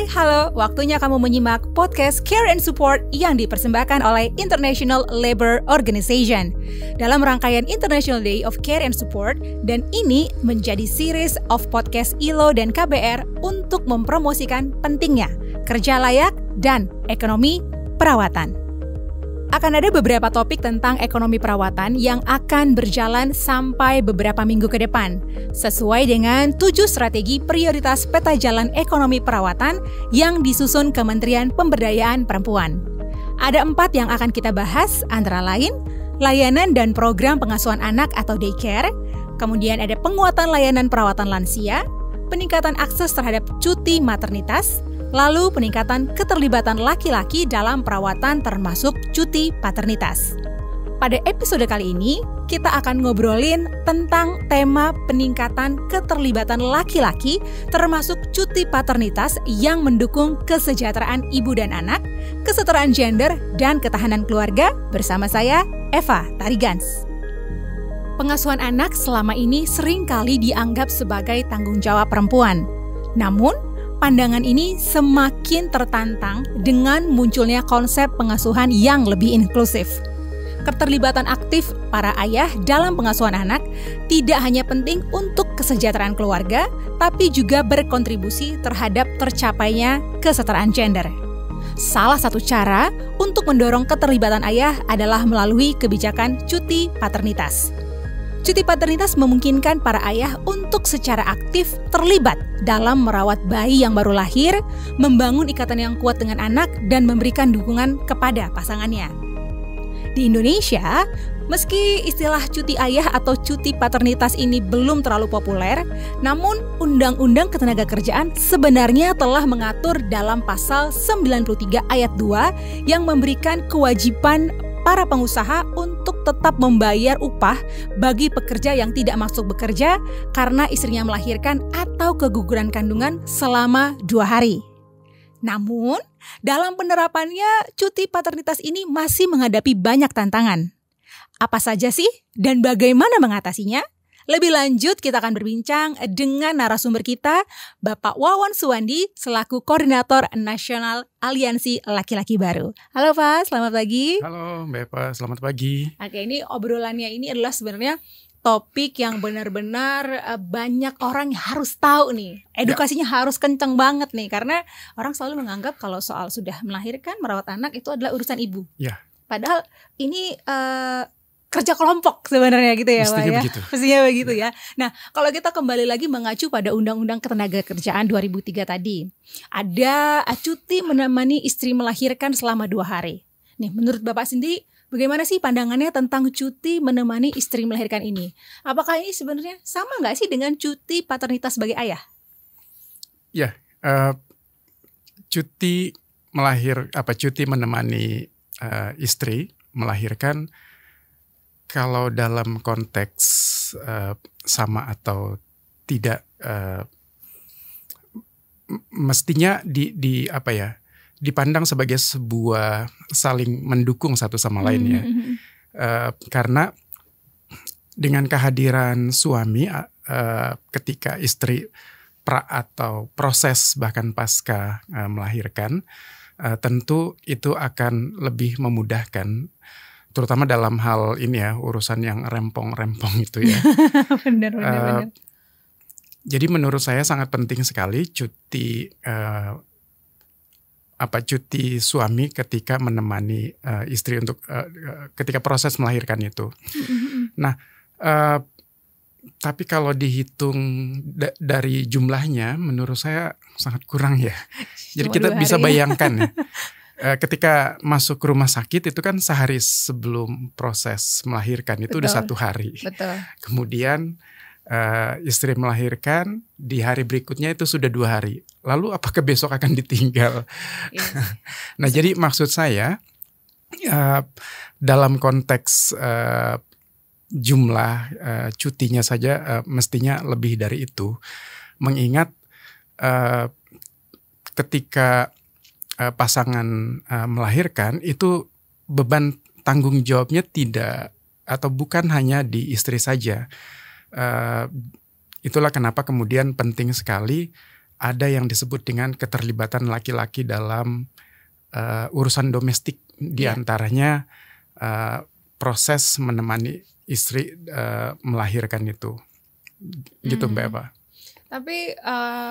Hai, halo. Waktunya kamu menyimak podcast Care and Support yang dipersembahkan oleh International Labour Organization dalam rangkaian International Day of Care and Support, dan ini menjadi series of podcast ILO dan KBR untuk mempromosikan pentingnya kerja layak dan ekonomi perawatan. Akan ada beberapa topik tentang ekonomi perawatan yang akan berjalan sampai beberapa minggu ke depan, sesuai dengan 7 strategi prioritas peta jalan ekonomi perawatan yang disusun Kementerian Pemberdayaan Perempuan. Ada 4 yang akan kita bahas, antara lain layanan dan program pengasuhan anak atau daycare, kemudian ada penguatan layanan perawatan lansia, peningkatan akses terhadap cuti maternitas, lalu peningkatan keterlibatan laki-laki dalam perawatan termasuk cuti paternitas. Pada episode kali ini, kita akan ngobrolin tentang tema peningkatan keterlibatan laki-laki termasuk cuti paternitas yang mendukung kesejahteraan ibu dan anak, kesetaraan gender, dan ketahanan keluarga bersama saya, Eva Tarigans. Pengasuhan anak selama ini seringkali dianggap sebagai tanggung jawab perempuan. Namun, pandangan ini semakin tertantang dengan munculnya konsep pengasuhan yang lebih inklusif. Keterlibatan aktif para ayah dalam pengasuhan anak tidak hanya penting untuk kesejahteraan keluarga, tapi juga berkontribusi terhadap tercapainya kesetaraan gender. Salah satu cara untuk mendorong keterlibatan ayah adalah melalui kebijakan cuti paternitas. Cuti paternitas memungkinkan para ayah untuk secara aktif terlibat dalam merawat bayi yang baru lahir, membangun ikatan yang kuat dengan anak, dan memberikan dukungan kepada pasangannya. Di Indonesia, meski istilah cuti ayah atau cuti paternitas ini belum terlalu populer, namun Undang-Undang Ketenagakerjaan sebenarnya telah mengatur dalam pasal 93 ayat 2 yang memberikan kewajiban para pengusaha untuk tetap membayar upah bagi pekerja yang tidak masuk bekerja karena istrinya melahirkan atau keguguran kandungan selama 2 hari. Namun, dalam penerapannya, cuti paternitas ini masih menghadapi banyak tantangan. Apa saja sih dan bagaimana mengatasinya? Lebih lanjut, kita akan berbincang dengan narasumber kita, Bapak Wawan Suwandi, selaku Koordinator Nasional Aliansi Laki-Laki Baru. Halo Pak, selamat pagi. Halo Mbak Eva, selamat pagi. Oke, ini obrolannya ini adalah sebenarnya topik yang benar-benar banyak orang harus tahu nih. Edukasinya harus kencang banget nih, karena orang selalu menganggap kalau soal sudah melahirkan, merawat anak itu adalah urusan ibu. Ya. Padahal ini kerja kelompok sebenarnya gitu ya Pak ya. Mestinya begitu ya. Nah, kalau kita kembali lagi mengacu pada Undang-Undang Ketenagakerjaan 2003 tadi, ada cuti menemani istri melahirkan selama 2 hari. Nih, menurut Bapak sendiri, bagaimana sih pandangannya tentang cuti menemani istri melahirkan ini? Apakah ini sebenarnya sama nggak sih dengan cuti paternitas sebagai ayah? Ya, cuti menemani istri melahirkan, kalau dalam konteks sama atau tidak, mestinya dipandang sebagai sebuah saling mendukung satu sama lain ya. Karena dengan kehadiran suami ketika istri atau proses bahkan pasca melahirkan, tentu itu akan lebih memudahkan, terutama dalam hal ini ya, urusan yang rempong-rempong itu ya. Benar. Jadi menurut saya sangat penting sekali cuti suami ketika menemani istri untuk ketika proses melahirkan itu. Nah, tapi kalau dihitung dari jumlahnya, menurut saya sangat kurang ya. Jadi kita bisa bayangkan ya. Ketika masuk ke rumah sakit itu kan sehari sebelum proses melahirkan itu udah 1 hari. Betul. Kemudian istri melahirkan, di hari berikutnya itu sudah 2 hari. Lalu apakah besok akan ditinggal? Nah, jadi maksud saya dalam konteks jumlah cutinya saja mestinya lebih dari itu. Mengingat ketika pasangan melahirkan, itu beban tanggung jawabnya tidak atau bukan hanya di istri saja. Itulah kenapa kemudian penting sekali ada yang disebut dengan keterlibatan laki-laki dalam urusan domestik, diantaranya proses menemani istri melahirkan itu, gitu Mbak Eva. Tapi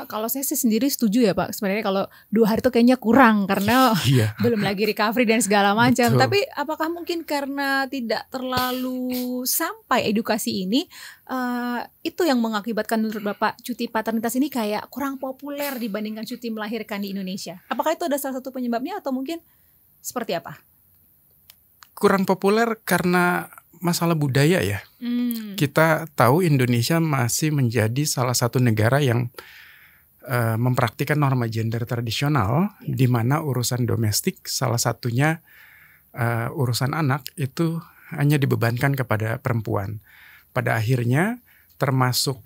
kalau saya sih sendiri setuju ya Pak, sebenarnya kalau 2 hari itu kayaknya kurang karena belum lagi recovery dan segala macam. Tapi apakah mungkin karena tidak terlalu sampai edukasi ini, itu yang mengakibatkan menurut Bapak cuti paternitas ini kayak kurang populer dibandingkan cuti melahirkan di Indonesia? Apakah itu ada salah satu penyebabnya atau mungkin seperti apa? Kurang populer karena masalah budaya ya. Kita tahu Indonesia masih menjadi salah satu negara yang mempraktikkan norma gender tradisional, di mana urusan domestik salah satunya urusan anak itu hanya dibebankan kepada perempuan. Pada akhirnya termasuk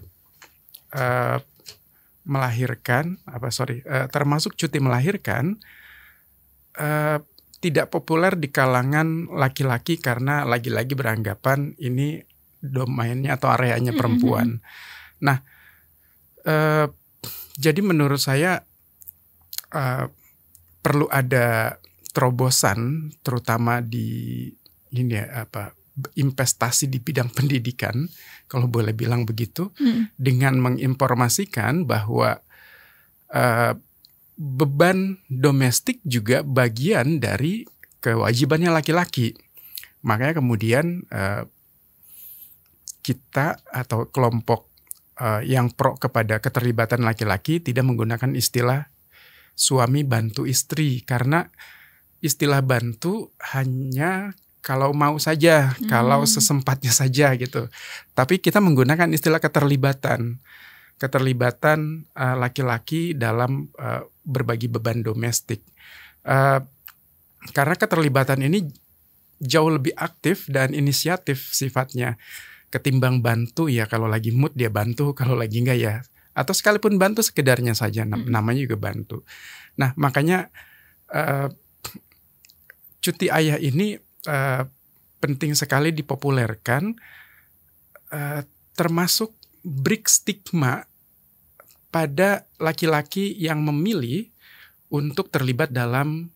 termasuk cuti melahirkan tidak populer di kalangan laki-laki karena lagi-lagi beranggapan ini domainnya atau areanya perempuan. Nah, jadi menurut saya perlu ada terobosan, terutama di investasi di bidang pendidikan, kalau boleh bilang begitu, dengan menginformasikan bahwa beban domestik juga bagian dari kewajibannya laki-laki. Makanya kemudian kita atau kelompok yang pro kepada keterlibatan laki-laki tidak menggunakan istilah suami bantu istri, karena istilah bantu hanya kalau mau saja, kalau sesempatnya saja gitu. Tapi kita menggunakan istilah keterlibatan laki-laki dalam berbagi beban domestik. Karena keterlibatan ini jauh lebih aktif dan inisiatif sifatnya ketimbang bantu ya, kalau lagi mood dia bantu, kalau lagi enggak ya, atau sekalipun bantu sekedarnya saja, namanya juga bantu. Nah makanya cuti ayah ini penting sekali dipopulerkan, termasuk break stigma pada laki-laki yang memilih untuk terlibat dalam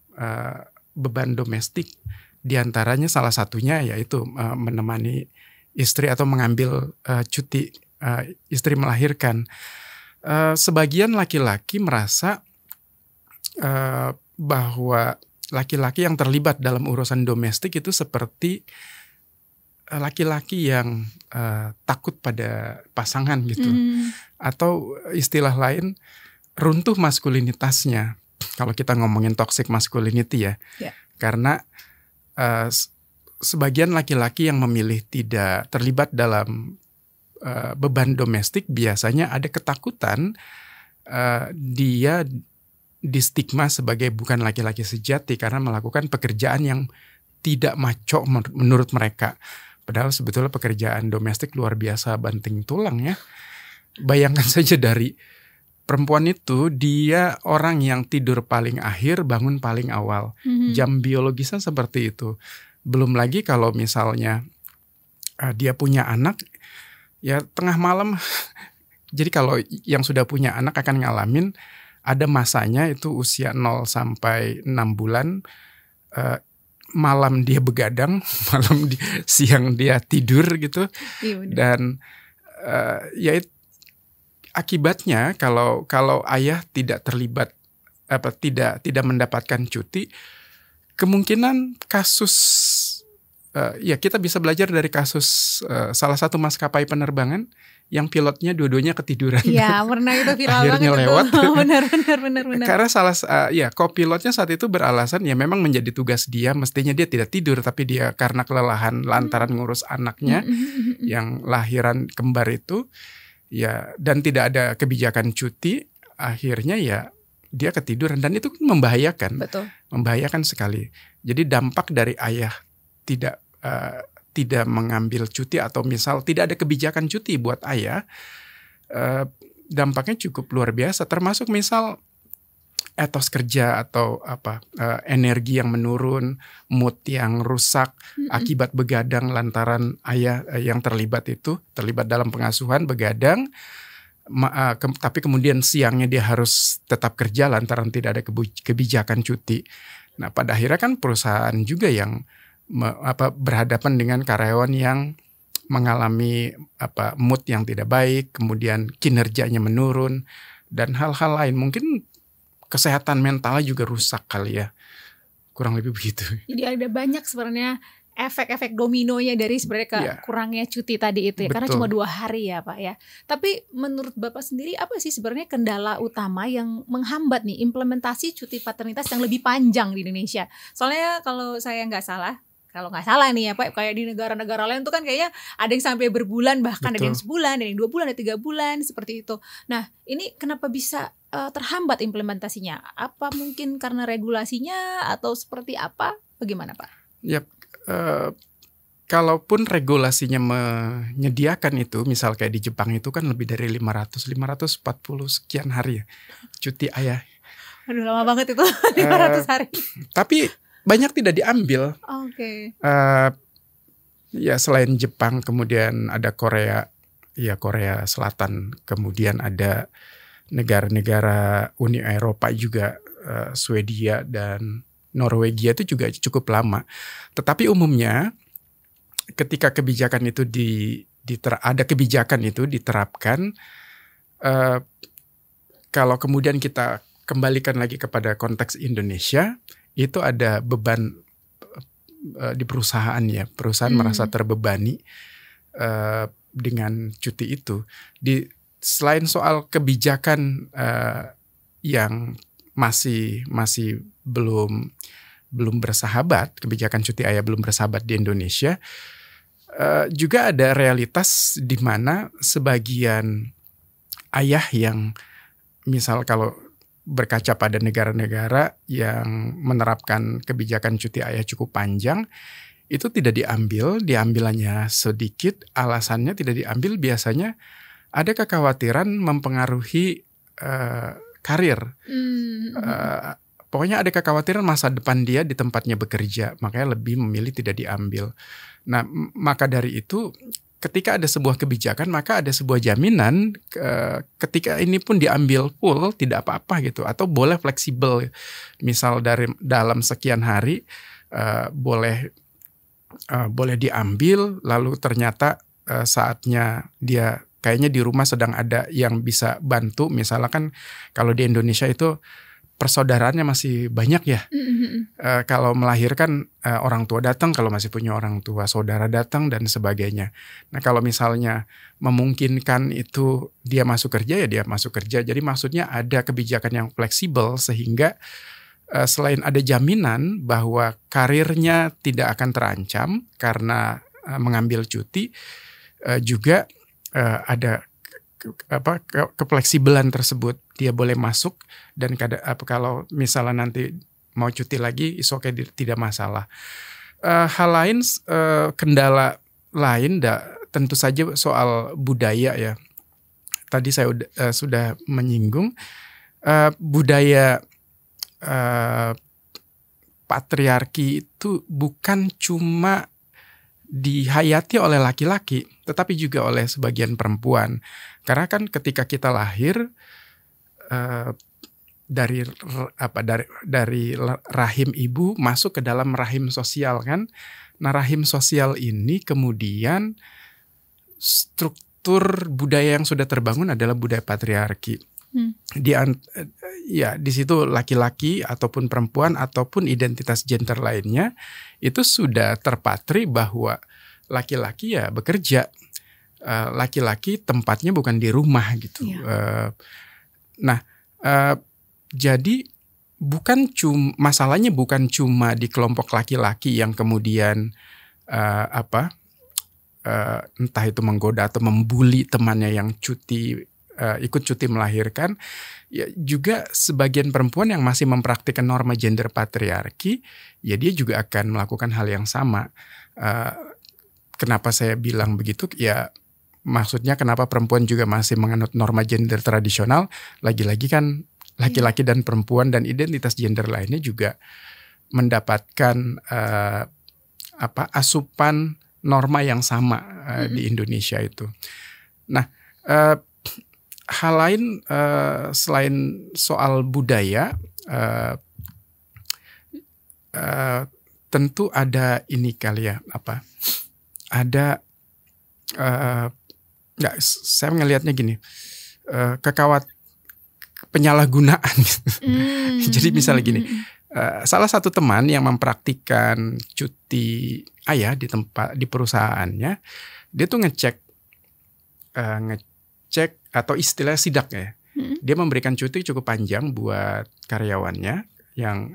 beban domestik. Di antaranya salah satunya yaitu menemani istri atau mengambil cuti istri melahirkan. Sebagian laki-laki merasa bahwa laki-laki yang terlibat dalam urusan domestik itu seperti laki-laki yang takut pada pasangan gitu. Atau istilah lain, runtuh maskulinitasnya. Kalau kita ngomongin toxic masculinity ya. Karena sebagian laki-laki yang memilih tidak terlibat dalam beban domestik biasanya ada ketakutan dia distigma sebagai bukan laki-laki sejati karena melakukan pekerjaan yang tidak maco menurut mereka. Padahal sebetulnya pekerjaan domestik luar biasa banting tulang ya. Bayangkan saja dari perempuan itu, dia orang yang tidur paling akhir, bangun paling awal. Jam biologisnya seperti itu. Belum lagi kalau misalnya dia punya anak, ya tengah malam. Jadi kalau yang sudah punya anak akan ngalamin, ada masanya itu usia 0 sampai 6 bulan, malam dia begadang, siang dia tidur gitu. Dan akibatnya kalau ayah tidak terlibat tidak mendapatkan cuti, kemungkinan kasus kita bisa belajar dari kasus salah satu maskapai penerbangan yang pilotnya dua-duanya ketiduran. Iya, pernah itu viral akhirnya banget lewat. Benar. Karena co-pilotnya saat itu beralasan ya memang menjadi tugas dia, mestinya dia tidak tidur, tapi dia karena kelelahan lantaran ngurus anaknya yang lahiran kembar itu. Ya, dan tidak ada kebijakan cuti, akhirnya ya dia ketiduran dan itu membahayakan. Betul. Membahayakan sekali. Jadi dampak dari ayah tidak mengambil cuti atau misal tidak ada kebijakan cuti buat ayah, dampaknya cukup luar biasa. Termasuk misal etos kerja atau energi yang menurun, mood yang rusak akibat begadang lantaran ayah yang terlibat dalam pengasuhan, begadang, tapi kemudian siangnya dia harus tetap kerja lantaran tidak ada kebijakan cuti. Nah, pada akhirnya kan perusahaan juga yang berhadapan dengan karyawan yang mengalami mood yang tidak baik, kemudian kinerjanya menurun dan hal-hal lain. Mungkin kesehatan mentalnya juga rusak kali ya. Kurang lebih begitu. Jadi ada banyak sebenarnya efek-efek dominonya dari sebenarnya kurangnya cuti tadi itu ya. Karena cuma 2 hari ya Pak ya. Tapi menurut Bapak sendiri apa sih sebenarnya kendala utama yang menghambat nih implementasi cuti paternitas yang lebih panjang di Indonesia? Soalnya kalau nggak salah nih ya Pak, kayak di negara-negara lain tuh kan kayaknya ada yang sampai berbulan, bahkan ada yang sebulan, ada yang 2 bulan, ada 3 bulan seperti itu. Nah ini kenapa bisa terhambat implementasinya? Apa mungkin karena regulasinya atau seperti apa? Bagaimana Pak? Yap. Kalaupun regulasinya menyediakan itu, misal kayak di Jepang itu kan lebih dari 540 sekian hari ya cuti ayah. Aduh lama banget itu 500 hari. Tapi banyak tidak diambil. Oke. Ya selain Jepang kemudian ada Korea Selatan, kemudian ada negara-negara Uni Eropa juga, Swedia dan Norwegia itu juga cukup lama. Tetapi umumnya ketika kebijakan itu ada kebijakan itu diterapkan, kalau kemudian kita kembalikan lagi kepada konteks Indonesia, itu ada beban di perusahaan ya. Perusahaan merasa terbebani dengan cuti itu. Selain soal kebijakan yang masih belum bersahabat, kebijakan cuti ayah belum bersahabat di Indonesia, juga ada realitas di mana sebagian ayah yang misal kalau berkaca pada negara-negara yang menerapkan kebijakan cuti ayah cukup panjang, itu tidak diambilannya sedikit. Alasannya tidak diambil biasanya ada kekhawatiran mempengaruhi karir. Pokoknya ada kekhawatiran masa depan dia di tempatnya bekerja, makanya lebih memilih tidak diambil. Nah, maka dari itu ketika ada sebuah kebijakan, maka ada sebuah jaminan ketika ini pun diambil full tidak apa-apa gitu, atau boleh fleksibel. Misal dalam sekian hari boleh diambil, lalu ternyata saatnya dia kayaknya di rumah sedang ada yang bisa bantu. Misalnya kan kalau di Indonesia itu persaudaraannya masih banyak ya. Kalau melahirkan orang tua datang, kalau masih punya orang tua saudara datang dan sebagainya. Nah kalau misalnya memungkinkan itu dia masuk kerja ya dia masuk kerja. Jadi maksudnya ada kebijakan yang fleksibel sehingga selain ada jaminan bahwa karirnya tidak akan terancam karena mengambil cuti, juga ada kefleksibelan tersebut. Dia boleh masuk dan kalau misalnya nanti mau cuti lagi, okay, tidak masalah. Hal lain, kendala lain tentu saja soal budaya ya. Tadi saya sudah menyinggung budaya patriarki itu bukan cuma dihayati oleh laki-laki, tetapi juga oleh sebagian perempuan. Karena kan ketika kita lahir dari rahim ibu masuk ke dalam rahim sosial kan. Nah, rahim sosial ini kemudian struktur budaya yang sudah terbangun adalah budaya patriarki. Di situ laki-laki ataupun perempuan ataupun identitas gender lainnya itu sudah terpatri bahwa laki-laki ya bekerja, laki-laki tempatnya bukan di rumah gitu. Jadi masalahnya bukan cuma di kelompok laki-laki yang kemudian entah itu menggoda atau membuli temannya yang ikut cuti melahirkan, ya juga sebagian perempuan yang masih mempraktikkan norma gender patriarki, ya dia juga akan melakukan hal yang sama. Kenapa saya bilang begitu? Ya maksudnya kenapa perempuan juga masih menganut norma gender tradisional? Lagi-lagi kan laki-laki dan perempuan dan identitas gender lainnya juga mendapatkan asupan norma yang sama di Indonesia itu. Nah, hal lain selain soal budaya, tentu ada ini kali ya, ada saya ngelihatnya gini, penyalahgunaan. Jadi misalnya gini, salah satu teman yang mempraktikkan cuti ayah di perusahaannya, dia tuh ngecek atau istilah sidak ya. Dia memberikan cuti cukup panjang buat karyawannya yang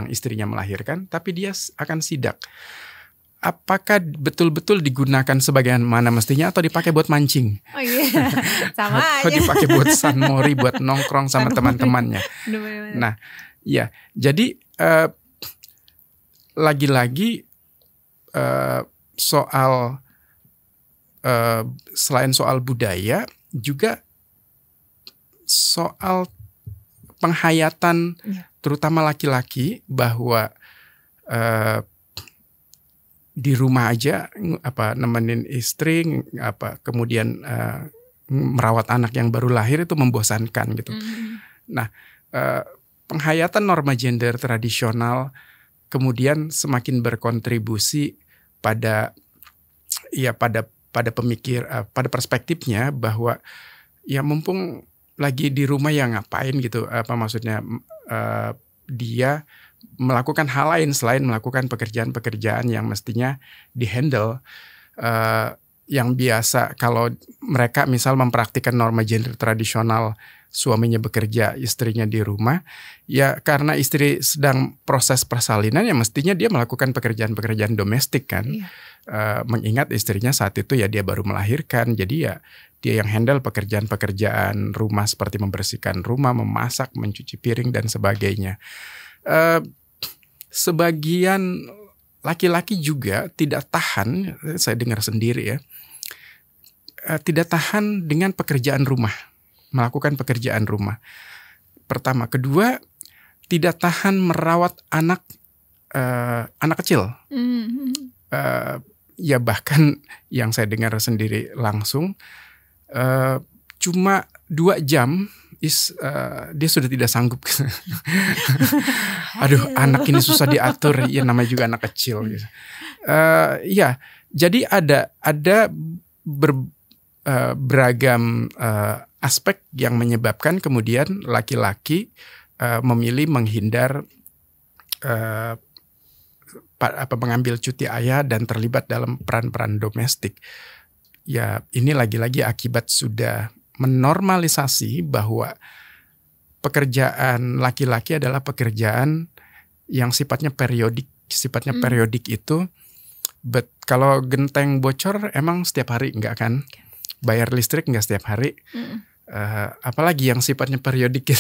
istrinya melahirkan, tapi dia akan sidak. Apakah betul-betul digunakan sebagaimana mestinya atau dipakai buat mancing? Oh iya, sama aja. Atau dipakai buat sunmori, buat nongkrong sama teman-temannya. Nah, ya, jadi lagi-lagi soal selain soal budaya, juga soal penghayatan, terutama laki-laki, bahwa di rumah aja nemenin istri, kemudian merawat anak yang baru lahir itu membosankan gitu. Nah, penghayatan norma gender tradisional kemudian semakin berkontribusi pada pada perspektifnya bahwa ya mumpung lagi di rumah ya ngapain gitu, maksudnya dia melakukan hal lain selain melakukan pekerjaan-pekerjaan yang mestinya dihandle, yang biasa kalau mereka misal mempraktikkan norma gender tradisional, suaminya bekerja, istrinya di rumah, ya karena istri sedang proses persalinan ya mestinya dia melakukan pekerjaan-pekerjaan domestik kan. Mengingat istrinya saat itu ya dia baru melahirkan, jadi ya dia yang handle pekerjaan-pekerjaan rumah seperti membersihkan rumah, memasak, mencuci piring dan sebagainya. Sebagian laki-laki juga tidak tahan, saya dengar sendiri ya, tidak tahan dengan pekerjaan rumah, melakukan pekerjaan rumah. Pertama, kedua, tidak tahan merawat anak kecil. Ya bahkan yang saya dengar sendiri langsung, cuma 2 jam dia sudah tidak sanggup. Aduh, anak ini susah diatur, ya namanya juga anak kecil. Gitu. Ya, jadi ada beragam aspek yang menyebabkan kemudian laki-laki memilih menghindar mengambil cuti ayah dan terlibat dalam peran-peran domestik. Ya, ini lagi-lagi akibat sudah menormalisasi bahwa pekerjaan laki-laki adalah pekerjaan yang sifatnya periodik. Sifatnya periodik itu, kalau genteng bocor emang setiap hari enggak kan? Bayar listrik enggak setiap hari. Apalagi yang sifatnya periodik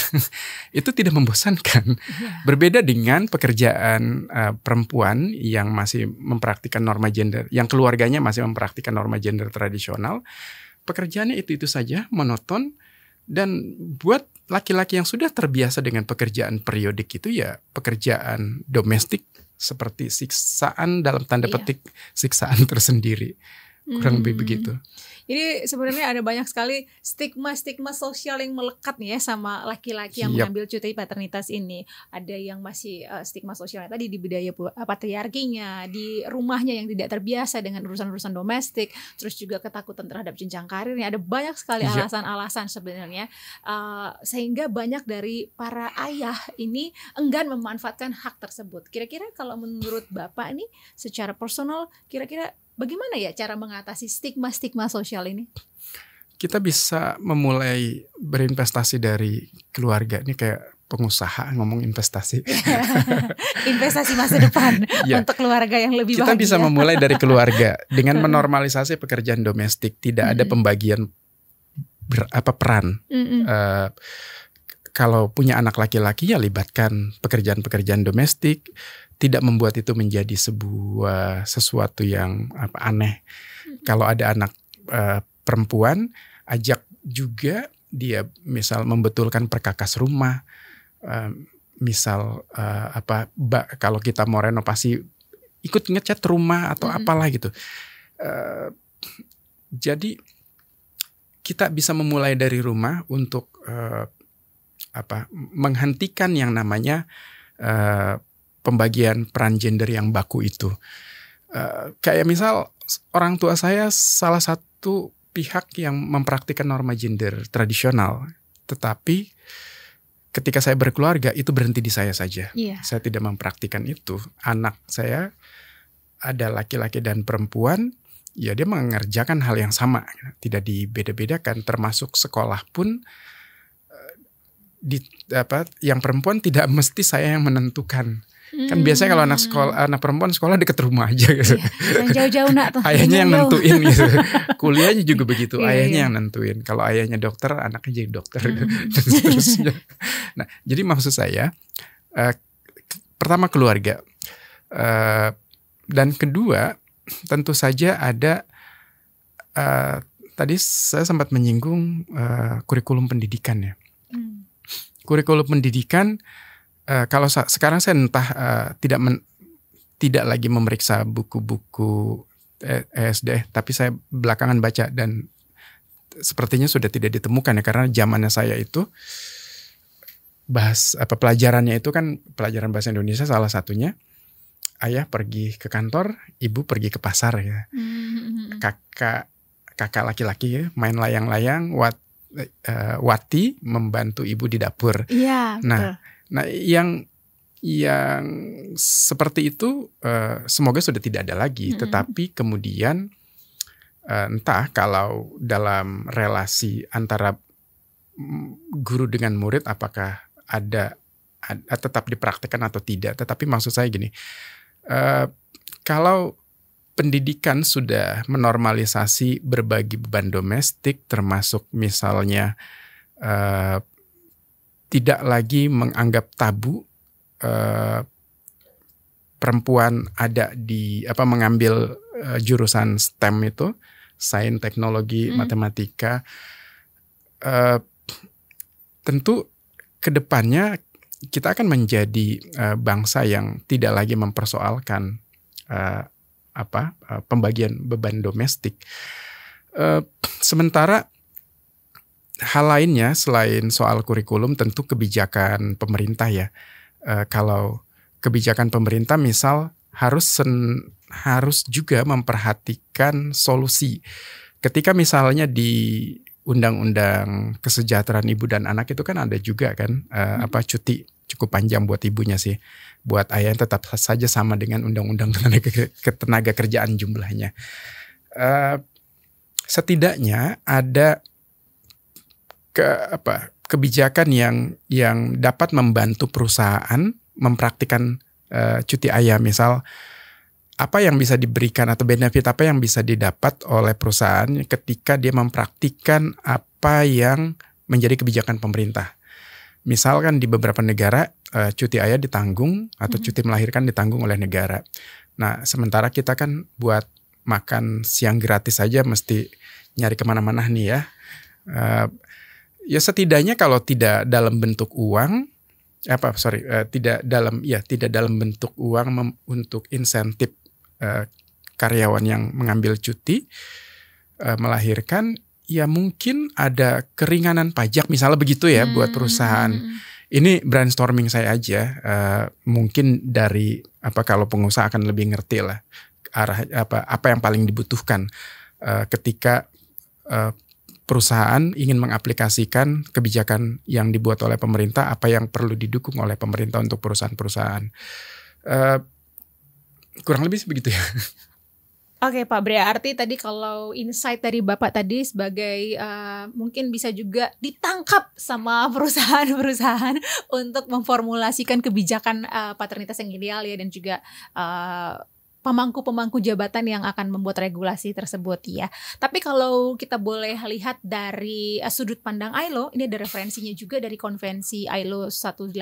itu tidak membosankan. Berbeda dengan pekerjaan perempuan yang masih mempraktikkan norma gender, yang keluarganya masih mempraktikkan norma gender tradisional. Pekerjaannya itu saja, monoton, dan buat laki-laki yang sudah terbiasa dengan pekerjaan periodik itu ya pekerjaan domestik seperti siksaan dalam tanda petik, siksaan tersendiri. Kurang lebih begitu. Jadi sebenarnya ada banyak sekali stigma sosial yang melekat nih ya sama laki-laki yang mengambil cuti paternitas ini. Ada yang masih stigma sosialnya tadi di budaya patriarkinya, di rumahnya yang tidak terbiasa dengan urusan-urusan domestik, terus juga ketakutan terhadap jenjang karirnya. Ada banyak sekali alasan-alasan sebenarnya, sehingga banyak dari para ayah ini enggan memanfaatkan hak tersebut. Kira-kira kalau menurut Bapak nih secara personal, kira-kira bagaimana ya cara mengatasi stigma sosial ini? Kita bisa memulai berinvestasi dari keluarga. Ini kayak pengusaha ngomong investasi. Investasi masa depan untuk keluarga yang lebih bahagia. Kita bisa memulai dari keluarga dengan menormalisasi pekerjaan domestik. Tidak ada pembagian peran. Kalau punya anak laki-laki ya libatkan pekerjaan-pekerjaan domestik. Tidak membuat itu menjadi sesuatu yang aneh. Kalau ada anak perempuan, ajak juga dia misal membetulkan perkakas rumah, misal kalau kita mau renovasi ikut ngecat rumah atau apalah gitu. Jadi kita bisa memulai dari rumah untuk menghentikan yang namanya pembagian peran gender yang baku itu. Kayak misal orang tua saya salah satu pihak yang mempraktikkan norma gender tradisional, tetapi ketika saya berkeluarga itu berhenti di saya saja. Saya tidak mempraktikkan itu. Anak saya ada laki-laki dan perempuan, ya dia mengerjakan hal yang sama, tidak dibeda-bedakan. Termasuk sekolah pun yang perempuan tidak mesti saya yang menentukan. Kan biasanya kalau anak perempuan sekolah dekat rumah aja gitu. Yang jauh-jauh nak tuh. Ayahnya yang nentuin gitu. Kuliahnya juga begitu, ayahnya yang nentuin. Kalau ayahnya dokter, anaknya jadi dokter. Terusnya. Nah, jadi maksud saya pertama keluarga, dan kedua tentu saja ada tadi saya sempat menyinggung kurikulum pendidikan ya. Kurikulum pendidikan. Kalau sekarang saya entah tidak lagi memeriksa buku-buku ESD, tapi saya belakangan baca dan sepertinya sudah tidak ditemukan ya, karena zamannya saya itu pelajarannya itu kan pelajaran bahasa Indonesia salah satunya. Ayah pergi ke kantor, ibu pergi ke pasar ya. Kakak laki-laki ya main layang-layang, Wati membantu ibu di dapur. Iya, betul. Nah, yang seperti itu semoga sudah tidak ada lagi. Tetapi kemudian entah kalau dalam relasi antara guru dengan murid apakah ada tetap dipraktikkan atau tidak. Tetapi maksud saya gini, kalau pendidikan sudah menormalisasi berbagi beban domestik, termasuk misalnya tidak lagi menganggap tabu perempuan ada di mengambil jurusan STEM itu, sains, teknologi, matematika. Tentu kedepannya kita akan menjadi bangsa yang tidak lagi mempersoalkan pembagian beban domestik. Sementara hal lainnya selain soal kurikulum tentu kebijakan pemerintah ya. Kalau kebijakan pemerintah misal harus juga memperhatikan solusi. Ketika misalnya di Undang-Undang Kesejahteraan Ibu dan Anak itu kan ada juga kan cuti cukup panjang buat ibunya sih. Buat ayah tetap saja sama dengan Undang-Undang Ketenaga Kerjaan jumlahnya. Setidaknya ada kebijakan yang dapat membantu perusahaan mempraktikkan cuti ayah. Misal apa yang bisa diberikan atau benefit apa yang bisa didapat oleh perusahaan ketika dia mempraktikkan apa yang menjadi kebijakan pemerintah. Misalkan di beberapa negara cuti ayah ditanggung atau cuti melahirkan ditanggung oleh negara. Nah sementara kita kan buat makan siang gratis saja mesti nyari kemana-mana nih ya. Ya setidaknya kalau tidak dalam bentuk uang, tidak dalam bentuk uang untuk insentif karyawan yang mengambil cuti melahirkan, ya mungkin ada keringanan pajak misalnya begitu ya buat perusahaan. Ini brainstorming saya aja, mungkin dari kalau pengusaha akan lebih ngerti lah arah apa yang paling dibutuhkan ketika perusahaan ingin mengaplikasikan kebijakan yang dibuat oleh pemerintah, apa yang perlu didukung oleh pemerintah untuk perusahaan-perusahaan. Kurang lebih begitu ya. Oke Pak, berarti tadi kalau insight dari Bapak tadi sebagai mungkin bisa juga ditangkap sama perusahaan-perusahaan untuk memformulasikan kebijakan paternitas yang ideal ya, dan juga pemangku-pemangku jabatan yang akan membuat regulasi tersebut ya. Tapi kalau kita boleh lihat dari sudut pandang ILO, ini ada referensinya juga dari konvensi ILO 183,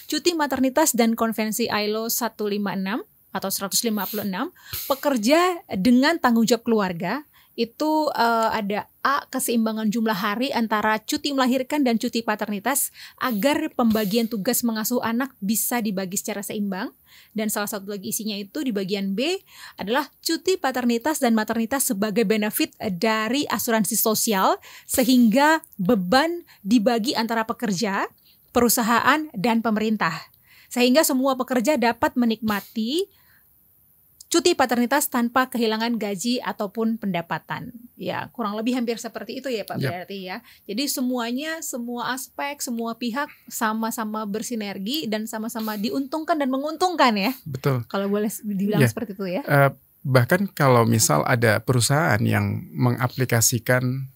cuti maternitas dan konvensi ILO 156 atau 156, pekerja dengan tanggung jawab keluarga itu ada A, keseimbangan jumlah hari antara cuti melahirkan dan cuti paternitas agar pembagian tugas mengasuh anak bisa dibagi secara seimbang. Dan salah satu lagi isinya itu di bagian B adalah cuti paternitas dan maternitas sebagai benefit dari asuransi sosial sehingga beban dibagi antara pekerja, perusahaan, dan pemerintah. Sehingga semua pekerja dapat menikmati cuti paternitas tanpa kehilangan gaji ataupun pendapatan. Ya, kurang lebih hampir seperti itu ya Pak, berarti ya. Jadi semuanya, semua aspek, semua pihak sama-sama bersinergi dan sama-sama diuntungkan dan menguntungkan ya. Betul. Kalau boleh dibilang seperti itu ya. Bahkan kalau misal ada perusahaan yang mengaplikasikan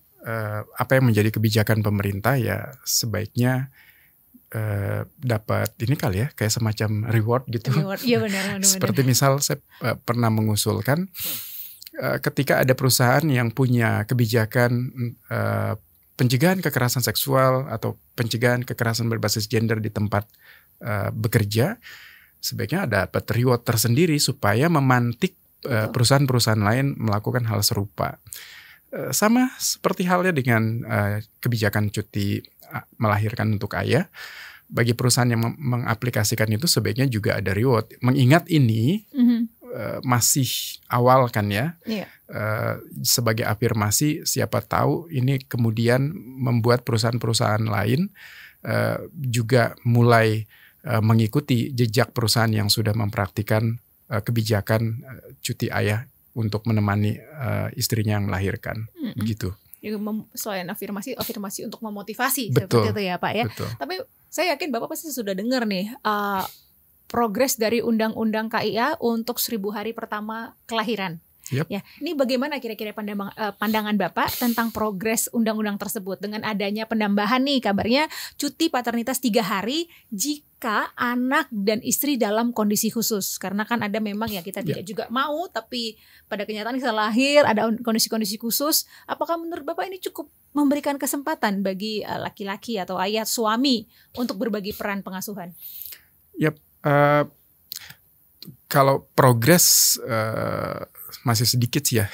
apa yang menjadi kebijakan pemerintah, ya sebaiknya dapat ini kali ya, kayak semacam reward gitu. Iya benar. Seperti misal saya pernah mengusulkan ketika ada perusahaan yang punya kebijakan pencegahan kekerasan seksual atau pencegahan kekerasan berbasis gender di tempat bekerja, sebaiknya dapat reward tersendiri supaya memantik perusahaan-perusahaan lain melakukan hal serupa. Sama seperti halnya dengan kebijakan cuti melahirkan untuk ayah, bagi perusahaan yang mengaplikasikan itu sebaiknya juga ada reward. Mengingat ini masih awal kan ya, sebagai afirmasi, siapa tahu ini kemudian membuat perusahaan-perusahaan lain juga mulai mengikuti jejak perusahaan yang sudah mempraktikkan kebijakan cuti ayah untuk menemani istrinya yang melahirkan, begitu. Selain afirmasi untuk memotivasi, betul, seperti itu ya Pak ya. Betul. Tapi saya yakin Bapak pasti sudah dengar nih progres dari Undang-Undang KIA untuk 1000 hari pertama kelahiran. Yep. Ya, ini bagaimana kira-kira pandangan Bapak tentang progres undang-undang tersebut dengan adanya penambahan nih kabarnya cuti paternitas 3 hari jika anak dan istri dalam kondisi khusus, karena kan ada memang ya kita tidak juga mau tapi pada kenyataan kita lahir ada kondisi-kondisi khusus. Apakah menurut Bapak ini cukup memberikan kesempatan bagi laki-laki atau ayah suami untuk berbagi peran pengasuhan? Yap. Kalau progres masih sedikit sih ya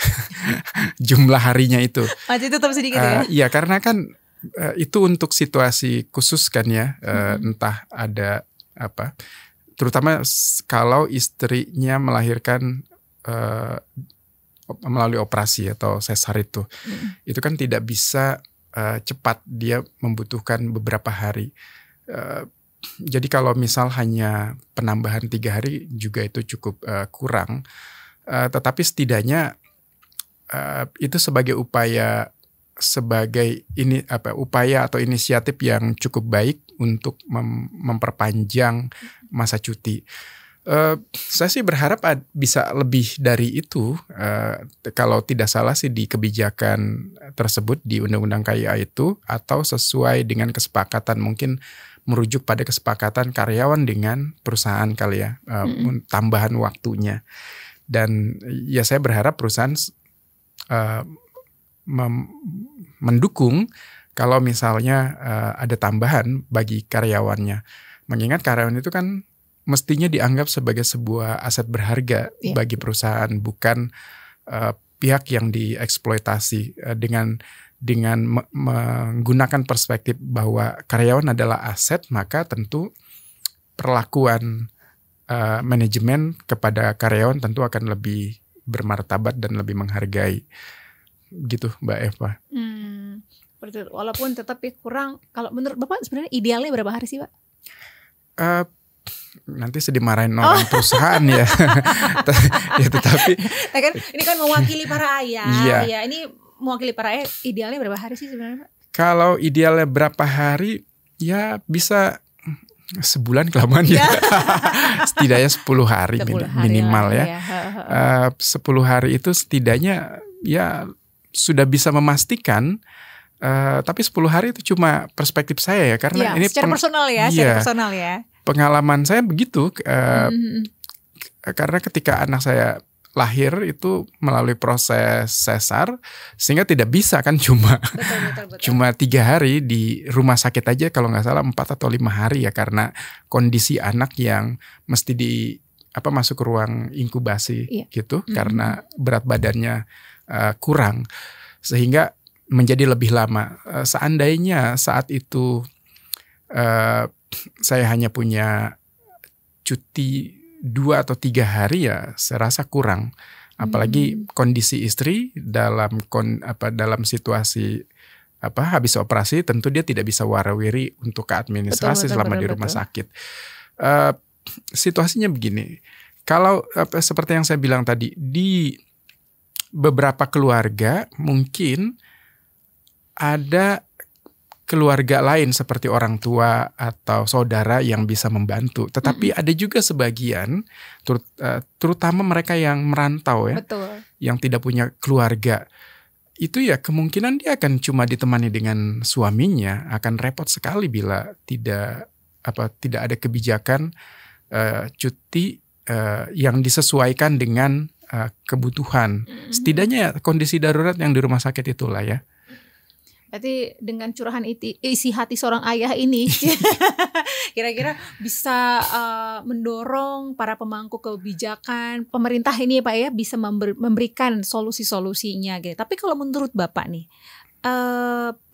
jumlah harinya itu. Masih tetap sedikit ya? Iya, karena kan itu untuk situasi khusus kan ya, entah ada apa, terutama kalau istrinya melahirkan melalui operasi atau sesar itu kan tidak bisa cepat, dia membutuhkan beberapa hari. Jadi kalau misal hanya penambahan 3 hari juga itu cukup kurang, tetapi setidaknya itu sebagai upaya atau inisiatif yang cukup baik untuk memperpanjang masa cuti. Saya sih berharap bisa lebih dari itu. Kalau tidak salah sih di kebijakan tersebut di Undang-Undang KIA itu, atau sesuai dengan kesepakatan, mungkin merujuk pada kesepakatan karyawan dengan perusahaan kali ya, tambahan waktunya. Dan ya saya berharap perusahaan mendukung kalau misalnya ada tambahan bagi karyawannya. Mengingat karyawan itu kan mestinya dianggap sebagai sebuah aset berharga bagi perusahaan, bukan pihak yang dieksploitasi. Dengan menggunakan perspektif bahwa karyawan adalah aset, maka tentu perlakuan manajemen kepada karyawan tentu akan lebih bermartabat dan lebih menghargai. Gitu Mbak Eva. Walaupun tetap kurang, kalau menurut Bapak sebenarnya idealnya berapa hari sih Pak? Nanti sedih marahin orang perusahaan ya. Ya tetapi ini kan mewakili para ayah. Iya. Ya, ini mewakili para ayah, idealnya berapa hari sih sebenarnya Pak? Kalau idealnya berapa hari, ya bisa sebulan kelamaan ya. Setidaknya 10 hari minimal ya. 10 hari itu setidaknya ya sudah bisa memastikan. Tapi 10 hari itu cuma perspektif saya ya, karena ini secara personal ya, secara personal ya. Pengalaman saya begitu, karena ketika anak saya lahir itu melalui proses sesar, sehingga tidak bisa kan cuma 3 hari di rumah sakit aja, kalau nggak salah 4 atau 5 hari ya, karena kondisi anak yang mesti masuk ke ruang inkubasi gitu, karena berat badannya kurang, sehingga menjadi lebih lama. Seandainya saat itu saya hanya punya cuti 2 atau 3 hari, ya saya rasa kurang. Apalagi kondisi istri dalam situasi habis operasi, tentu dia tidak bisa warawiri untuk ke administrasi selama di rumah sakit. Situasinya begini, kalau seperti yang saya bilang tadi, di beberapa keluarga mungkin ada keluarga lain seperti orang tua atau saudara yang bisa membantu. Tetapi ada juga sebagian, terutama mereka yang merantau ya, Betul. yang tidak punya keluarga. Itu ya kemungkinan dia akan cuma ditemani dengan suaminya, akan repot sekali bila tidak ada kebijakan cuti yang disesuaikan dengan kebutuhan. Setidaknya kondisi darurat yang di rumah sakit itulah ya. Berarti dengan curahan isi hati seorang ayah ini kira-kira bisa mendorong para pemangku kebijakan pemerintah ini ya Pak ya, bisa memberikan solusi-solusinya gitu. Tapi kalau menurut Bapak nih,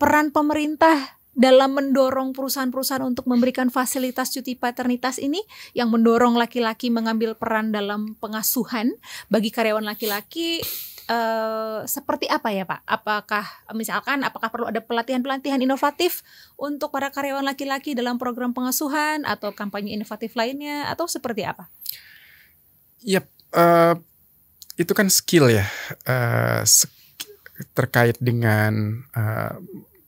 peran pemerintah dalam mendorong perusahaan-perusahaan untuk memberikan fasilitas cuti paternitas ini, yang mendorong laki-laki mengambil peran dalam pengasuhan bagi karyawan laki-laki, seperti apa ya Pak? Apakah perlu ada pelatihan-pelatihan inovatif untuk para karyawan laki-laki dalam program pengasuhan atau kampanye inovatif lainnya, atau seperti apa? Yap, itu kan skill ya, terkait dengan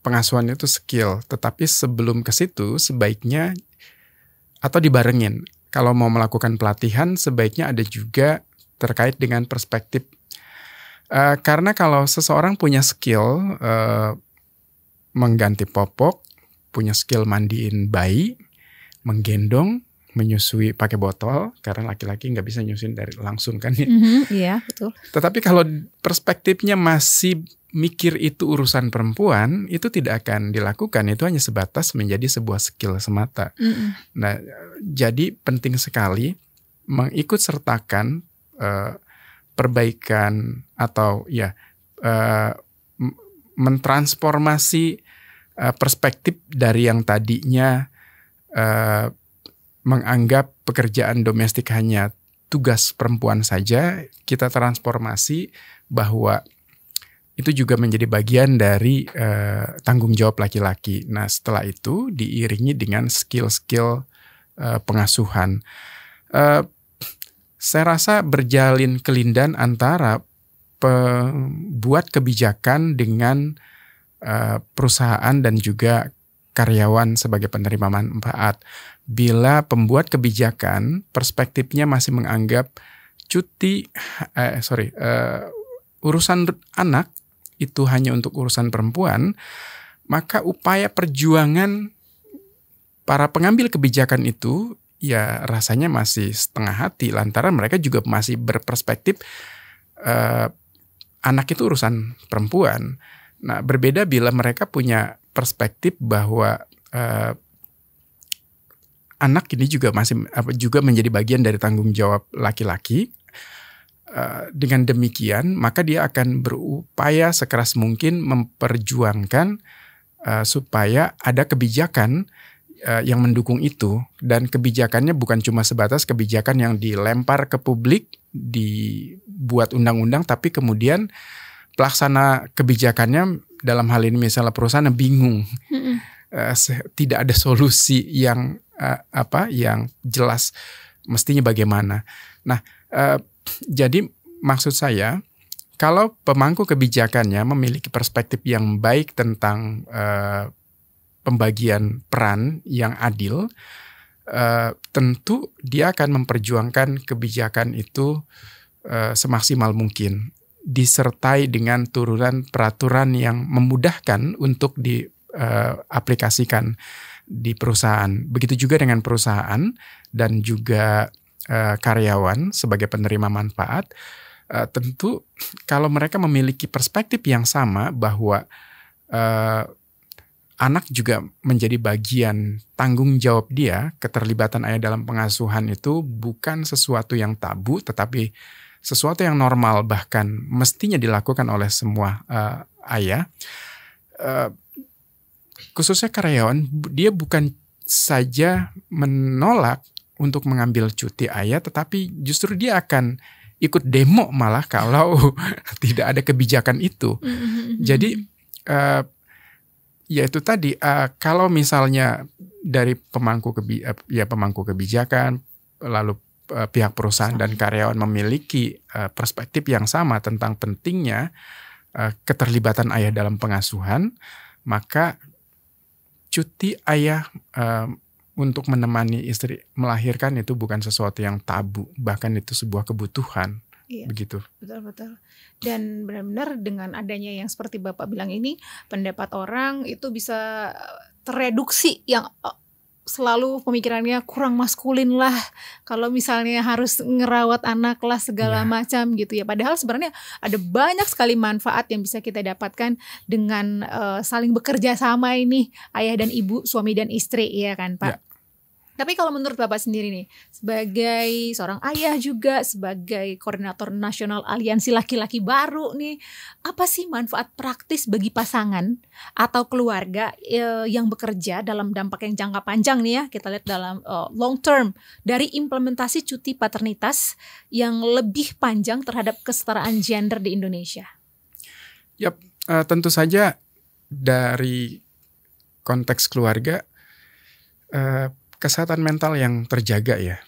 pengasuhan itu skill. Tetapi sebelum ke situ sebaiknya atau dibarengin. Kalau mau melakukan pelatihan sebaiknya ada juga terkait dengan perspektif. Karena kalau seseorang punya skill mengganti popok, punya skill mandiin bayi, menggendong, menyusui pakai botol, karena laki-laki nggak bisa nyusuin dari langsung kan ya. Iya, betul. Tetapi kalau perspektifnya masih mikir itu urusan perempuan, itu tidak akan dilakukan. Itu hanya sebatas menjadi sebuah skill semata. Nah, jadi penting sekali mengikut sertakan perbaikan atau mentransformasi perspektif dari yang tadinya menganggap pekerjaan domestik hanya tugas perempuan saja, kita transformasi bahwa itu juga menjadi bagian dari tanggung jawab laki-laki. Nah, setelah itu diiringi dengan skill-skill pengasuhan. Saya rasa berjalin kelindan antara pembuat kebijakan dengan perusahaan dan juga karyawan sebagai penerima manfaat. Bila pembuat kebijakan perspektifnya masih menganggap urusan anak itu hanya untuk urusan perempuan, maka upaya perjuangan para pengambil kebijakan itu ya rasanya masih setengah hati, lantaran mereka juga masih berperspektif anak itu urusan perempuan. Nah, berbeda bila mereka punya perspektif bahwa anak ini juga menjadi bagian dari tanggung jawab laki-laki. Dengan demikian, maka dia akan berupaya sekeras mungkin memperjuangkan supaya ada kebijakan yang mendukung itu, dan kebijakannya bukan cuma sebatas kebijakan yang dilempar ke publik, dibuat undang-undang, tapi kemudian pelaksana kebijakannya dalam hal ini misalnya perusahaan bingung, tidak ada solusi yang yang jelas mestinya bagaimana. Nah, jadi maksud saya, kalau pemangku kebijakannya memiliki perspektif yang baik tentang pembagian peran yang adil, tentu dia akan memperjuangkan kebijakan itu semaksimal mungkin, disertai dengan turunan peraturan yang memudahkan untuk diaplikasikan di perusahaan. Begitu juga dengan perusahaan dan juga karyawan sebagai penerima manfaat. Tentu kalau mereka memiliki perspektif yang sama bahwa anak juga menjadi bagian tanggung jawab dia, keterlibatan ayah dalam pengasuhan itu bukan sesuatu yang tabu, tetapi sesuatu yang normal bahkan mestinya dilakukan oleh semua ayah, khususnya karyawan, dia bukan saja menolak untuk mengambil cuti ayah, tetapi justru dia akan ikut demo malah kalau tidak ada kebijakan itu. Jadi ya itu tadi, kalau misalnya dari pemangku kebijakan, lalu pihak perusahaan dan karyawan memiliki perspektif yang sama tentang pentingnya keterlibatan ayah dalam pengasuhan, maka cuti ayah untuk menemani istri melahirkan itu bukan sesuatu yang tabu, bahkan itu sebuah kebutuhan. Iya, begitu. Betul. Dan benar-benar dengan adanya yang seperti Bapak bilang ini, pendapat orang itu bisa tereduksi yang selalu pemikirannya kurang maskulin lah. Kalau misalnya harus ngerawat anak lah segala macam gitu ya. Padahal sebenarnya ada banyak sekali manfaat yang bisa kita dapatkan dengan saling bekerja sama ini, ayah dan ibu, suami dan istri, ya kan Pak? Ya. Tapi kalau menurut Bapak sendiri nih, sebagai seorang ayah juga, sebagai koordinator nasional aliansi laki-laki baru nih, apa sih manfaat praktis bagi pasangan atau keluarga yang bekerja dalam dampak yang jangka panjang nih ya, kita lihat dalam long term, dari implementasi cuti paternitas yang lebih panjang terhadap kesetaraan gender di Indonesia? Yap, tentu saja dari konteks keluarga, kesehatan mental yang terjaga ya.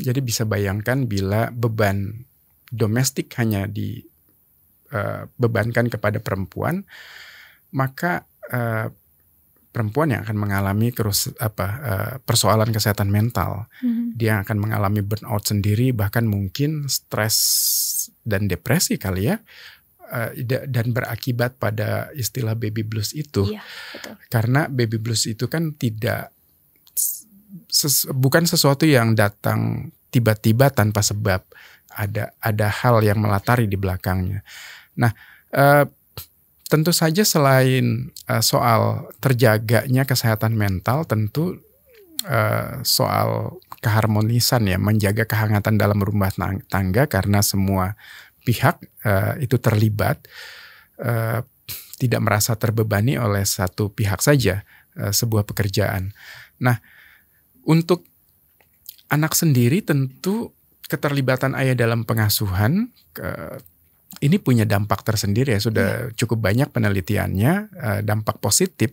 Jadi bisa bayangkan bila beban domestik hanya dibebankan kepada perempuan, maka perempuan yang akan mengalami persoalan kesehatan mental. Dia akan mengalami burnout sendiri, bahkan mungkin stres dan depresi kali ya. Dan berakibat pada istilah baby blues itu. Iya, betul. Karena baby blues itu kan bukan sesuatu yang datang tiba-tiba tanpa sebab, ada hal yang melatari di belakangnya. Nah, tentu saja selain soal terjaganya kesehatan mental, tentu soal keharmonisan ya, menjaga kehangatan dalam rumah tangga karena semua pihak itu terlibat, tidak merasa terbebani oleh satu pihak saja sebuah pekerjaan. Nah, untuk anak sendiri tentu keterlibatan ayah dalam pengasuhan ini punya dampak tersendiri ya, sudah cukup banyak penelitiannya, dampak positif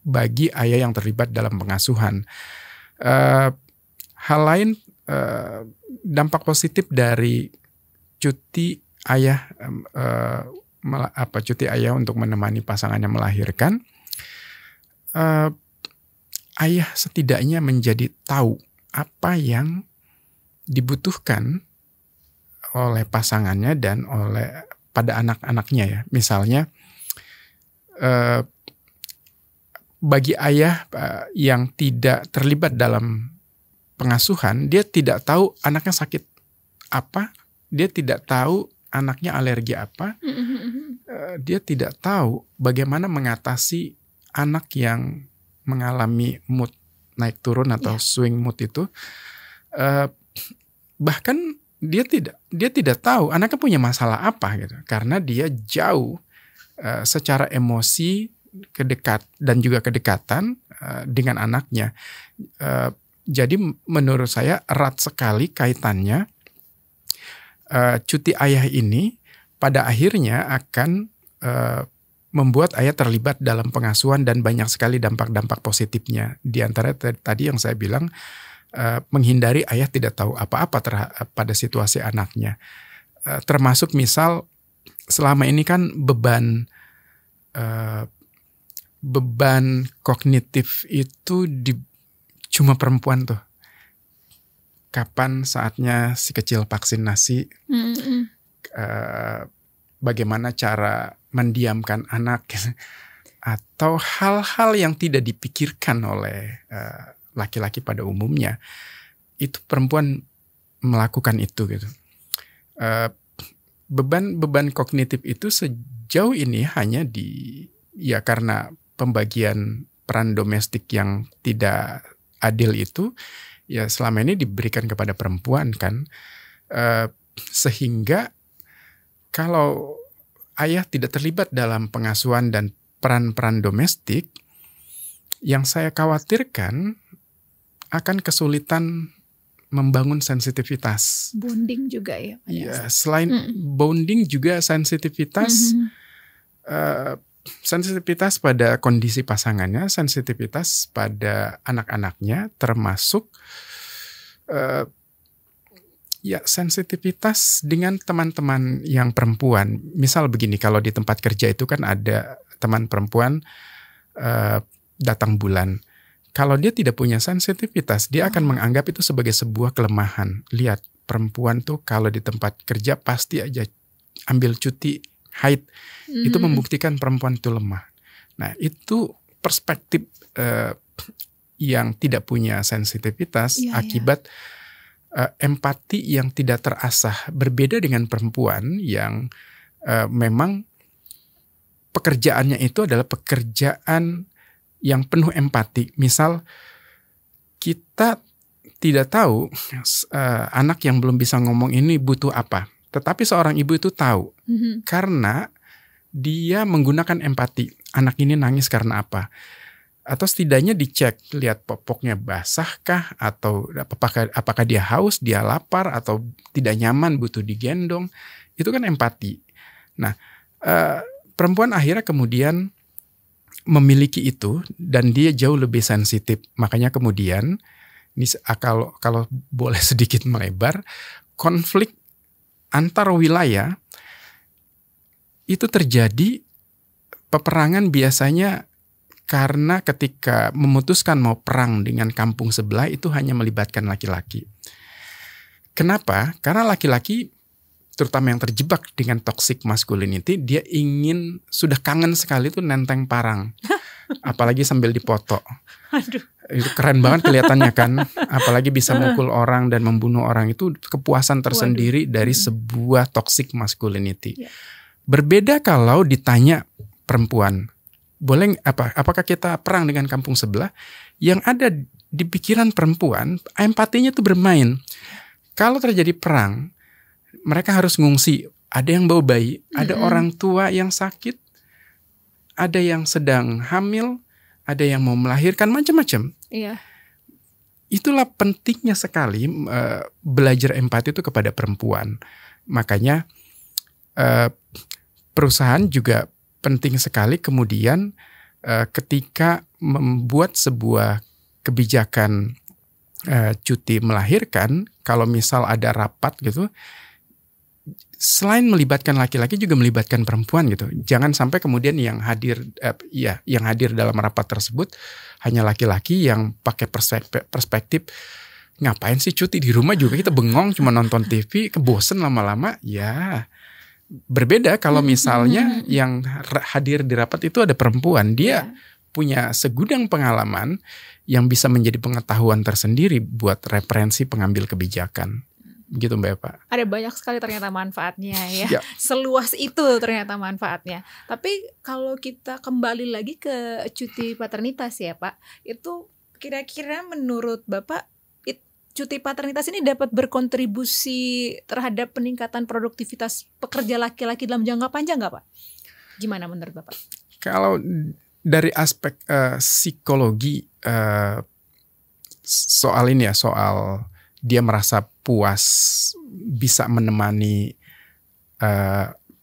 bagi ayah yang terlibat dalam pengasuhan. Hal lain, dampak positif dari cuti ayah untuk menemani pasangannya melahirkan, ayah setidaknya menjadi tahu apa yang dibutuhkan oleh pasangannya dan pada anak-anaknya ya. Misalnya bagi ayah yang tidak terlibat dalam pengasuhan, dia tidak tahu anaknya sakit apa, dia tidak tahu anaknya alergi apa, dia tidak tahu bagaimana mengatasi anak yang mengalami mood naik turun atau swing mood itu, bahkan dia tidak tahu anaknya punya masalah apa gitu, karena dia jauh secara emosi dan juga kedekatan dengan anaknya. Jadi menurut saya erat sekali kaitannya cuti ayah ini pada akhirnya akan membuat ayah terlibat dalam pengasuhan dan banyak sekali dampak-dampak positifnya. Di antara tadi yang saya bilang, menghindari ayah tidak tahu apa-apa pada situasi anaknya. Termasuk misal selama ini kan beban kognitif itu cuma perempuan tuh. Kapan saatnya si kecil vaksinasi? Bagaimana cara mendiamkan anak, atau hal-hal yang tidak dipikirkan oleh laki-laki pada umumnya, itu perempuan melakukan itu gitu. Beban kognitif itu sejauh ini hanya karena pembagian peran domestik yang tidak adil itu ya selama ini diberikan kepada perempuan kan. Sehingga kalau ayah tidak terlibat dalam pengasuhan dan peran-peran domestik, yang saya khawatirkan akan kesulitan membangun sensitivitas. Bonding juga ya. Iya, selain bonding juga sensitivitas, sensitivitas pada kondisi pasangannya, sensitivitas pada anak-anaknya, termasuk sensitivitas dengan teman-teman yang perempuan. Misal begini, kalau di tempat kerja itu kan ada teman perempuan datang bulan. Kalau dia tidak punya sensitivitas, dia akan menganggap itu sebagai sebuah kelemahan. Lihat, perempuan tuh kalau di tempat kerja pasti aja ambil cuti haid. Itu membuktikan perempuan itu lemah. Nah, itu perspektif yang tidak punya sensitivitas akibat empati yang tidak terasah. Berbeda dengan perempuan yang memang pekerjaannya itu adalah pekerjaan yang penuh empati. Misal kita tidak tahu anak yang belum bisa ngomong ini butuh apa. Tetapi seorang ibu itu tahu karena dia menggunakan empati. Anak ini nangis karena apa? Atau setidaknya dicek, lihat popoknya basahkah, atau apakah dia haus, dia lapar, atau tidak nyaman, butuh digendong. Itu kan empati. Nah, perempuan akhirnya kemudian memiliki itu dan dia jauh lebih sensitif. Makanya kemudian, ini kalau boleh sedikit melebar, konflik antar wilayah itu terjadi, peperangan biasanya karena ketika memutuskan mau perang dengan kampung sebelah itu hanya melibatkan laki-laki. Kenapa? Karena laki-laki, terutama yang terjebak dengan toxic masculinity, dia sudah kangen sekali tuh nenteng parang. Apalagi sambil dipoto. Aduh. Itu keren banget kelihatannya kan. Apalagi bisa mukul orang dan membunuh orang, itu kepuasan tersendiri dari sebuah toxic masculinity. Berbeda kalau ditanya perempuan, boleh apakah kita perang dengan kampung sebelah? Yang ada di pikiran perempuan, empatinya tuh bermain. Kalau terjadi perang, mereka harus ngungsi. Ada yang bawa bayi, ada orang tua yang sakit, ada yang sedang hamil, ada yang mau melahirkan, macam-macam. Iya. Itulah pentingnya sekali belajar empati itu kepada perempuan. Makanya perusahaan juga penting sekali kemudian ketika membuat sebuah kebijakan cuti melahirkan, kalau misal ada rapat gitu, selain melibatkan laki-laki juga melibatkan perempuan gitu. Jangan sampai kemudian yang hadir dalam rapat tersebut hanya laki-laki yang pakai perspektif ngapain sih cuti di rumah juga kita bengong cuma nonton TV, kebosen lama-lama. Ya, berbeda kalau misalnya yang hadir di rapat itu ada perempuan, dia punya segudang pengalaman yang bisa menjadi pengetahuan tersendiri buat referensi pengambil kebijakan. Gitu Mbak Eva. Ada banyak sekali ternyata manfaatnya ya. Seluas itu ternyata manfaatnya. Tapi kalau kita kembali lagi ke cuti paternitas ya Pak, itu kira-kira menurut Bapak cuti paternitas ini dapat berkontribusi terhadap peningkatan produktivitas pekerja laki-laki dalam jangka panjang nggak Pak? Gimana menurut Bapak? Kalau dari aspek psikologi soal ini ya, soal dia merasa puas bisa menemani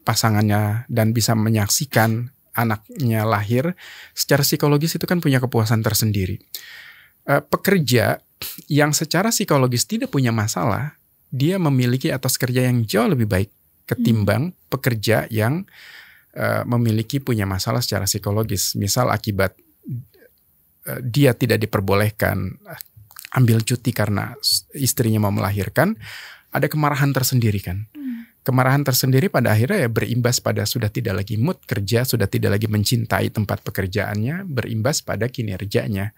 pasangannya dan bisa menyaksikan anaknya lahir, secara psikologis itu kan punya kepuasan tersendiri. Pekerja yang secara psikologis tidak punya masalah, dia memiliki etos kerja yang jauh lebih baik ketimbang pekerja yang memiliki punya masalah secara psikologis. Misal akibat dia tidak diperbolehkan ambil cuti karena istrinya mau melahirkan, ada kemarahan tersendiri kan. Kemarahan tersendiri pada akhirnya ya berimbas pada sudah tidak lagi mood kerja, sudah tidak lagi mencintai tempat pekerjaannya, berimbas pada kinerjanya.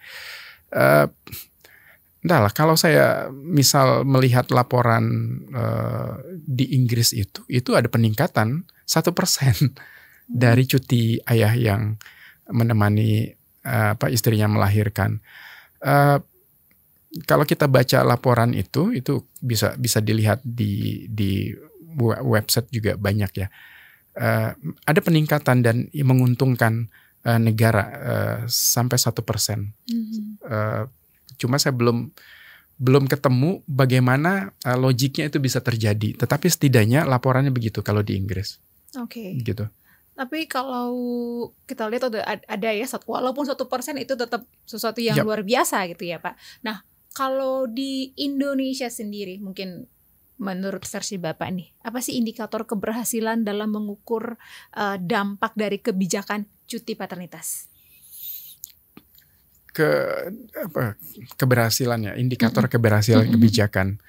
Entahlah, kalau saya misal melihat laporan di Inggris itu ada peningkatan 1% dari cuti ayah yang menemani istrinya melahirkan. Kalau kita baca laporan itu bisa dilihat di website juga banyak ya. Ada peningkatan dan menguntungkan negara sampai 1%. Cuma saya belum ketemu bagaimana logiknya itu bisa terjadi. Tetapi setidaknya laporannya begitu kalau di Inggris. Oke. Gitu. Tapi kalau kita lihat ada ya, walaupun 1% itu tetap sesuatu yang luar biasa gitu ya Pak. Nah, kalau di Indonesia sendiri mungkin menurut versi Bapak nih, apa sih indikator keberhasilan dalam mengukur dampak dari kebijakan cuti paternitas? Keberhasilannya, indikator keberhasilan kebijakan.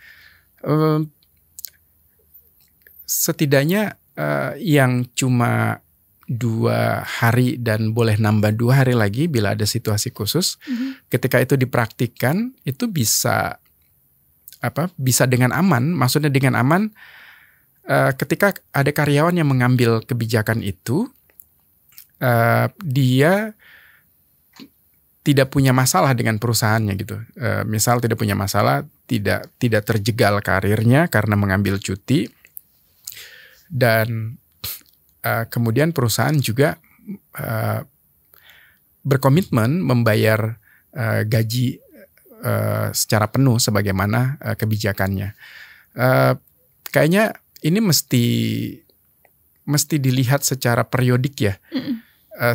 Setidaknya yang cuma 2 hari dan boleh nambah 2 hari lagi bila ada situasi khusus, ketika itu dipraktikkan itu bisa dengan aman. Maksudnya dengan aman ketika ada karyawan yang mengambil kebijakan itu, dia tidak punya masalah dengan perusahaannya gitu. Misal tidak punya masalah, tidak terjegal karirnya karena mengambil cuti, dan kemudian perusahaan juga berkomitmen membayar gaji secara penuh sebagaimana kebijakannya. Kayaknya ini mesti dilihat secara periodik ya.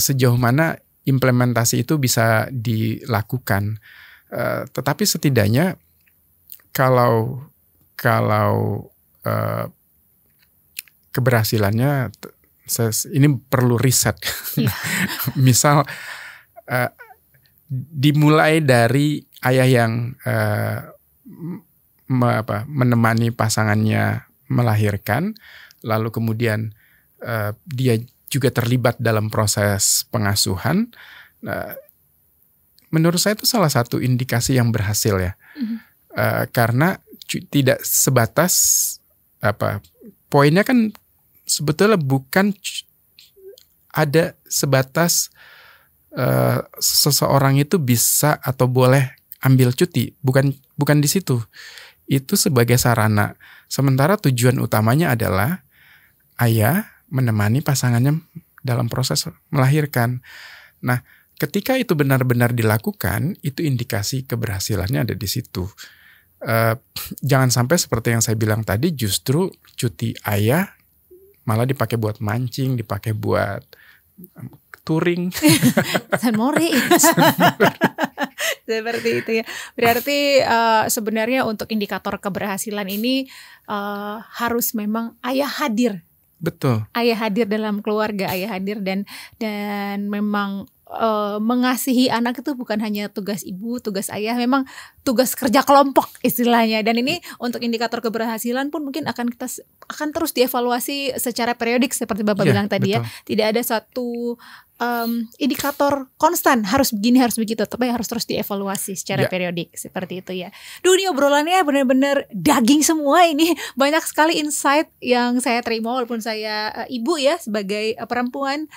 Sejauh mana implementasi itu bisa dilakukan. Tetapi setidaknya kalau keberhasilannya ini perlu riset. Misal dimulai dari ayah yang menemani pasangannya melahirkan, lalu kemudian dia juga terlibat dalam proses pengasuhan. Menurut saya itu salah satu indikasi yang berhasil ya, karena tidak sebatas poinnya kan sebetulnya bukan ada sebatas seseorang itu bisa atau boleh ambil cuti, bukan di situ. Itu sebagai sarana. Sementara tujuan utamanya adalah ayah menemani pasangannya dalam proses melahirkan. Nah, ketika itu benar-benar dilakukan, itu indikasi keberhasilannya ada di situ. Jangan sampai seperti yang saya bilang tadi, justru cuti ayah malah dipakai buat mancing, dipakai buat touring. San Mori. Seperti itu ya. Berarti sebenarnya untuk indikator keberhasilan ini harus memang ayah hadir. Betul. Ayah hadir dalam keluarga, ayah hadir dan memang mengasihi anak itu bukan hanya tugas ibu, tugas ayah, memang tugas kerja kelompok istilahnya. Dan ini untuk indikator keberhasilan pun mungkin akan terus dievaluasi secara periodik seperti Bapak bilang tadi, betul. Ya. Tidak ada satu indikator konstan harus begini harus begitu, tapi harus terus dievaluasi secara periodik seperti itu ya. Duh, ini obrolannya benar-benar daging semua ini, banyak sekali insight yang saya terima walaupun saya ibu ya sebagai perempuan,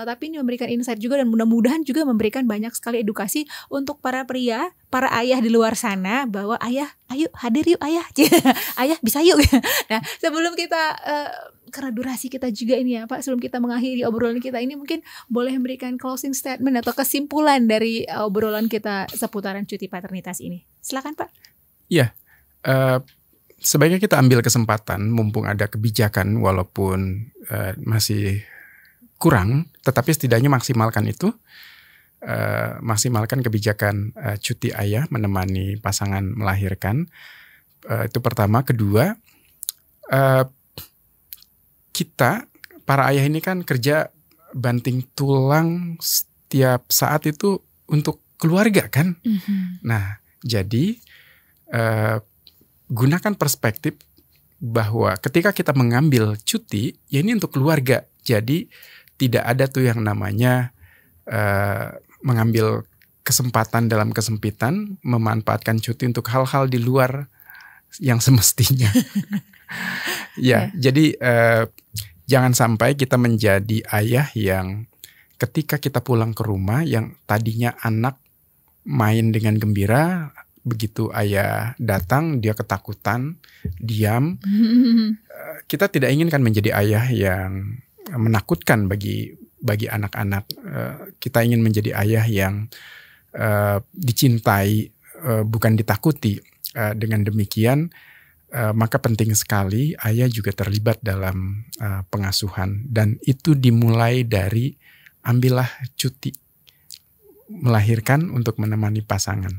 tapi ini memberikan insight juga dan mudah-mudahan juga memberikan banyak sekali edukasi untuk para pria, para ayah di luar sana bahwa ayah, ayo hadir yuk ayah, ayah bisa yuk. Nah sebelum kita karena durasi kita juga ini ya Pak, sebelum kita mengakhiri obrolan kita ini mungkin boleh memberikan closing statement atau kesimpulan dari obrolan kita seputaran cuti paternitas ini. Silakan Pak. Iya, sebaiknya kita ambil kesempatan mumpung ada kebijakan walaupun masih kurang, tetapi setidaknya maksimalkan itu. Maksimalkan kebijakan cuti ayah menemani pasangan melahirkan. Itu pertama. Kedua, kita para ayah ini kan kerja banting tulang setiap saat itu untuk keluarga kan. Nah jadi gunakan perspektif bahwa ketika kita mengambil cuti ya ini untuk keluarga. Jadi tidak ada tuh yang namanya mengambil kesempatan dalam kesempitan, memanfaatkan cuti untuk hal-hal di luar yang semestinya. Jadi jangan sampai kita menjadi ayah yang ketika kita pulang ke rumah yang tadinya anak main dengan gembira, begitu ayah datang dia ketakutan, diam. Kita tidak inginkan menjadi ayah yang menakutkan bagi anak-anak. Kita ingin menjadi ayah yang dicintai, bukan ditakuti. Dengan demikian, maka penting sekali ayah juga terlibat dalam pengasuhan, dan itu dimulai dari ambillah cuti melahirkan untuk menemani pasangan.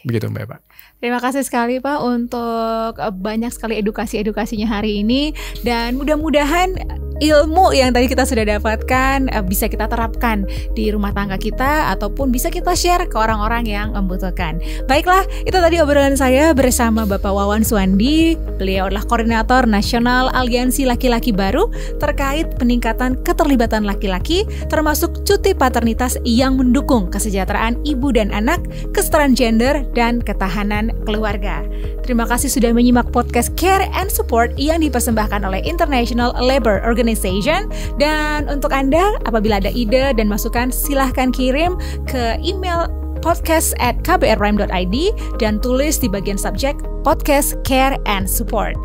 Begitu Mbak Eva. Terima kasih sekali Pak untuk banyak sekali edukasinya hari ini, dan mudah-mudahan ilmu yang tadi kita sudah dapatkan bisa kita terapkan di rumah tangga kita ataupun bisa kita share ke orang-orang yang membutuhkan. Baiklah, itu tadi obrolan saya bersama Bapak Wawan Suwandi. Beliau adalah Koordinator Nasional Aliansi Laki-Laki Baru terkait peningkatan keterlibatan laki-laki termasuk cuti paternitas yang mendukung kesejahteraan ibu dan anak, kesetaraan gender, dan ketahanan keluarga. Terima kasih sudah menyimak podcast Care and Support yang dipersembahkan oleh International Labour Organization. Dan untuk Anda, apabila ada ide dan masukan, silahkan kirim ke email podcast@kbrprime.id dan tulis di bagian subjek podcast Care and Support.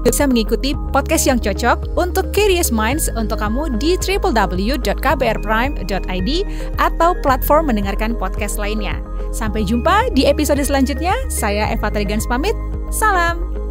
Bisa mengikuti podcast yang cocok untuk Curious Minds untuk kamu di www.kbrprime.id atau platform mendengarkan podcast lainnya. Sampai jumpa di episode selanjutnya. Saya Eva Trigans pamit. Salam.